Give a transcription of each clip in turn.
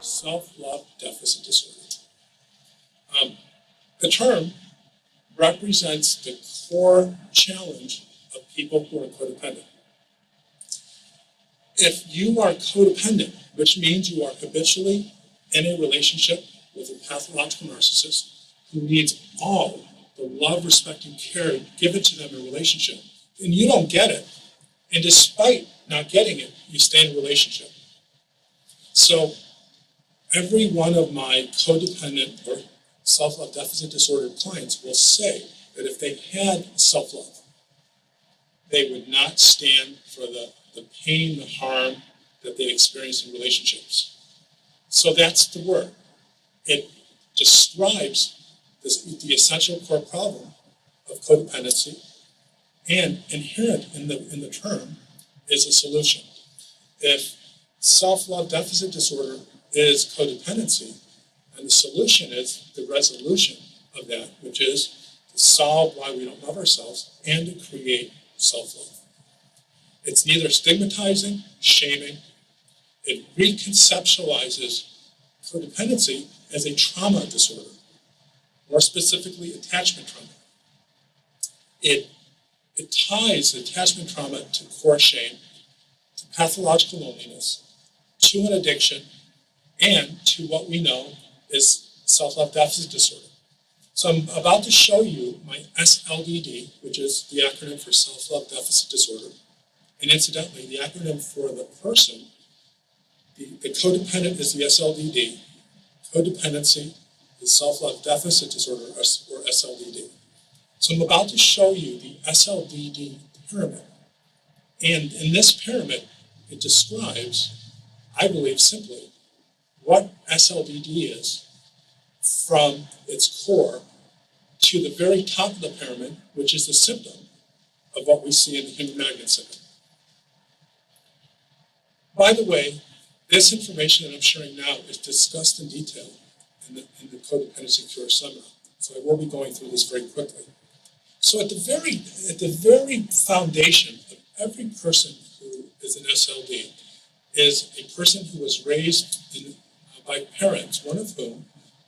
self-love deficit disorder. The term represents the core challenge of people who are codependent. If you are codependent, which means you are habitually in a relationship with a pathological narcissist who needs all the love, respect, and care given to them in a relationship, and you don't get it, and despite not getting it, you stay in a relationship. So every one of my codependent or self-love deficit disorder clients will say that if they had self-love, they would not stand for the pain, the harm that they experience in relationships. So that's the word. It describes the essential core problem of codependency, and inherent in the term is a solution. If self-love deficit disorder is codependency, and the solution is the resolution of that, which is to solve why we don't love ourselves and to create self-love. It's neither stigmatizing, shaming. It reconceptualizes codependency as a trauma disorder, more specifically attachment trauma. It ties attachment trauma to core shame, to pathological loneliness, to an addiction, and to what we know is self-love deficit disorder. So I'm about to show you my SLDD, which is the acronym for self-love deficit disorder. And incidentally, the acronym for the person, the codependent is the SLDD, codependency is self-love deficit disorder, or SLDD. So I'm about to show you the SLDD pyramid. And in this pyramid, it describes, I believe simply, what SLDD is from its core to the very top of the pyramid, which is the symptom of what we see in the human magnet syndrome. By the way, this information that I'm sharing now is discussed in detail in the Codependency Cure seminar. So I will be going through this very quickly. So at the very foundation of every person who is an SLD is a person who was raised by parents, one of whom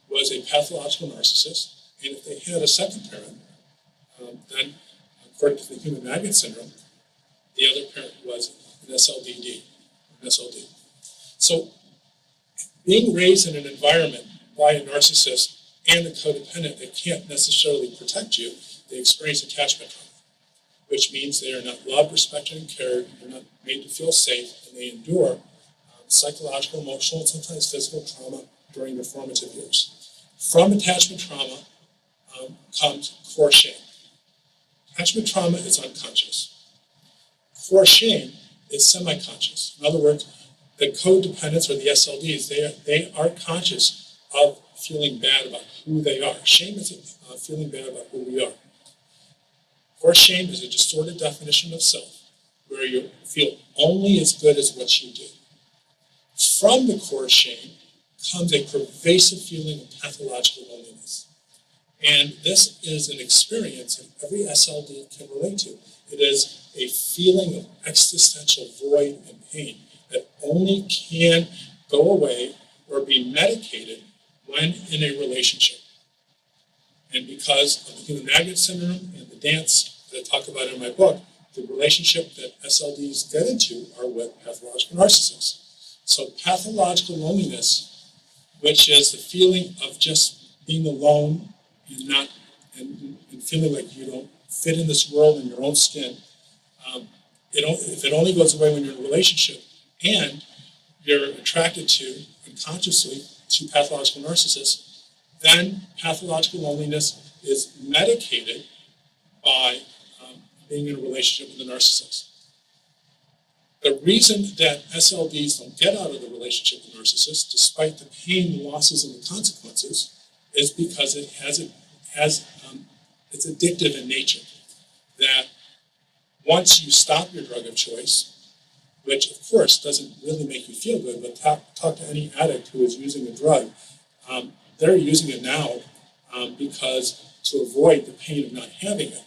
was a pathological narcissist, and if they had a second parent, then according to the human magnet syndrome, the other parent was an SLDD, an SLD. So being raised in an environment by a narcissist and a codependent that can't necessarily protect you, they experience attachment trauma, which means they are not loved, respected, and cared, they're not made to feel safe, and they endure psychological, emotional, and sometimes physical trauma during their formative years. From attachment trauma comes core shame. Attachment trauma is unconscious. Core shame is semi-conscious. In other words, the codependents or the SLDs, they are conscious of feeling bad about who they are. Shame is feeling bad about who we are. Core shame is a distorted definition of self, where you feel only as good as what you do. From the core shame comes a pervasive feeling of pathological loneliness. And this is an experience that every SLD can relate to. It is a feeling of existential void and pain that only can go away or be medicated when in a relationship. And because of the human magnet syndrome and the dance that I talk about in my book, the relationship that SLDs get into are with pathological narcissists. So pathological loneliness, which is the feeling of just being alone and feeling like you don't fit in this world in your own skin, if it only goes away when you're in a relationship and you're attracted to, unconsciously, to pathological narcissists, then pathological loneliness is medicated by being in a relationship with a narcissist. The reason that SLDs don't get out of the relationship with narcissists, despite the pain, the losses, and the consequences, is because it's addictive in nature. That once you stop your drug of choice, which of course doesn't really make you feel good, but talk to any addict who is using a drug, they're using it now because to avoid the pain of not having it.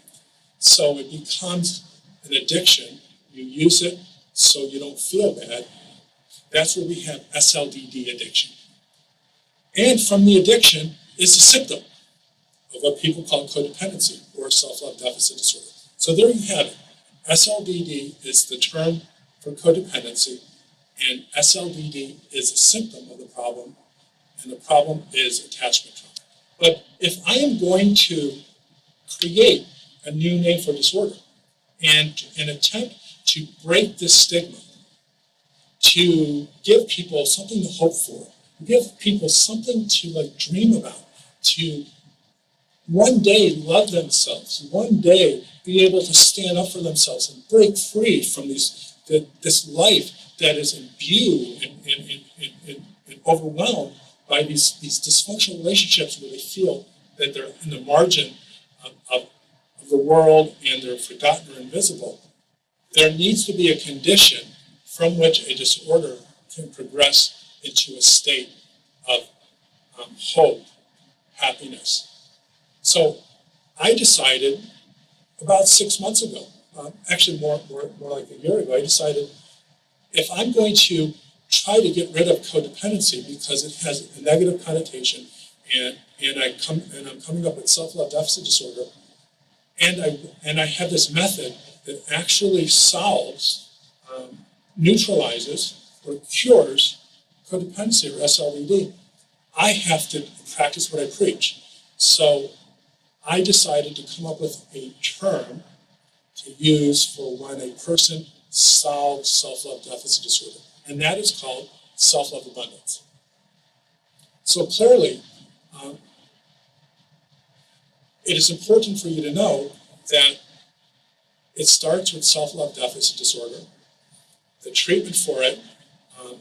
So it becomes an addiction. You use it so you don't feel bad. That's where we have SLDD addiction. And from the addiction is the symptom of what people call codependency or self-love deficit disorder. So there you have it. SLDD is the term for codependency, and SLDD is a symptom of the problem, and the problem is attachment trauma. But if I am going to create a new name for disorder and attempt to break this stigma, to give people something to hope for, give people something to dream about, to one day love themselves, one day be able to stand up for themselves and break free from this life that is imbued and overwhelmed by these dysfunctional relationships where they feel that they're in the margin of the world and they're forgotten or invisible. There needs to be a condition from which a disorder can progress into a state of hope, happiness. So I decided about 6 months ago, actually more like a year ago, I decided if I'm going to try to get rid of codependency because it has a negative connotation, and I'm coming up with self-love deficit disorder, and I have this method that actually solves, neutralizes, or cures codependency or SLDD, I have to practice what I preach. So I decided to come up with a term to use for when a person solves self-love deficit disorder, and that is called self-love abundance. So clearly, it is important for you to know that it starts with self-love deficit disorder. The treatment for it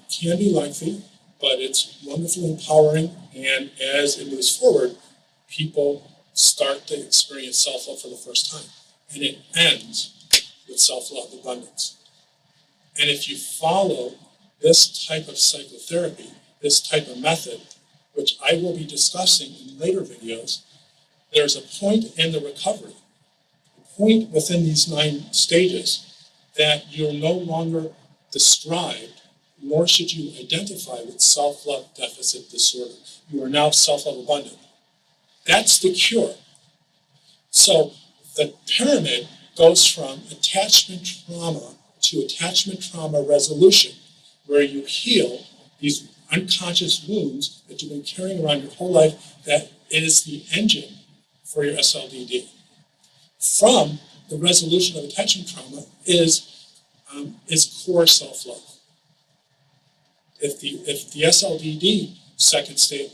can be lengthy, but it's wonderfully empowering, and as it moves forward, people start to experience self-love for the first time. And it ends with self-love abundance. And if you follow this type of psychotherapy, this type of method, which I will be discussing in later videos, there's a point in the recovery, a point within these 9 stages that you're no longer described, nor should you identify with self-love deficit disorder. You are now self-love abundant. That's the cure. So the pyramid goes from attachment trauma to attachment trauma resolution, where you heal these unconscious wounds that you've been carrying around your whole life, that is the engine for your SLDD. From the resolution of attachment trauma is core self-love. If the SLDD second stage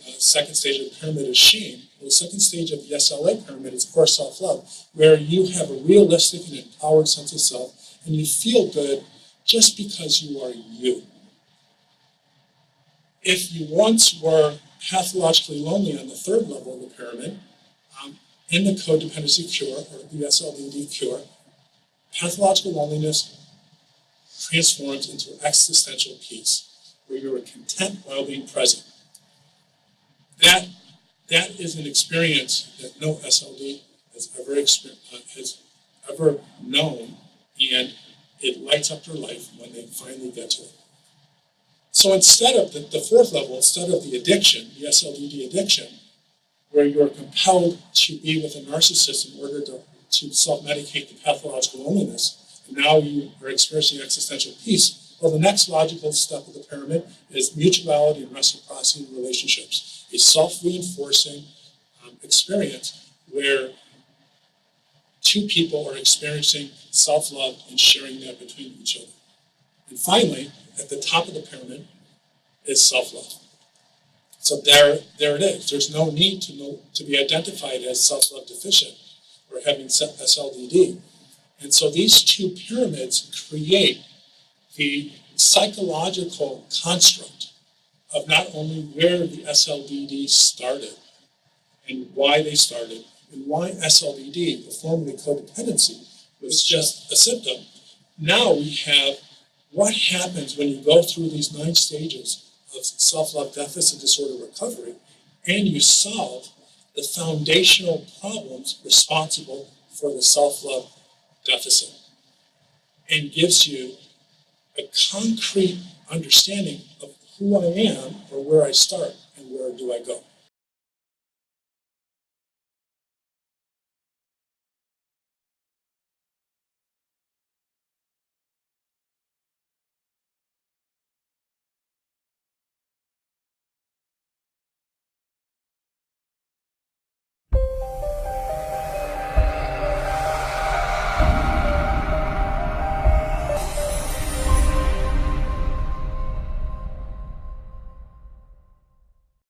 of the pyramid is shame, the second stage of the SLA pyramid is core self-love, where you have a realistic and empowered sense of self, and you feel good just because you are you. If you once were pathologically lonely on the third level of the pyramid, in the codependency cure, or the SLDD cure, pathological loneliness transforms into existential peace, where you are content while being present. That is an experience that no SLD has ever known, and it lights up their life when they finally get to it. So instead of the fourth level, instead of the addiction, the SLDD addiction, where you're compelled to be with a narcissist in order to self-medicate the pathological loneliness, and now you are experiencing existential peace, well, the next logical step of the pyramid is mutuality and reciprocity in relationships, a self-reinforcing experience where two people are experiencing self-love and sharing that between each other. And finally, at the top of the pyramid is self-love. So there it is. There's no need to be identified as self-love deficient or having SLDD. And so these two pyramids create the psychological construct of not only where the SLDD started and why they started, and why SLDD, formerly codependency, was just a symptom. Now we have what happens when you go through these 9 stages of self-love deficit disorder recovery, and you solve the foundational problems responsible for the self-love deficit, and gives you a concrete understanding of who I am, or where I start and where I do I go?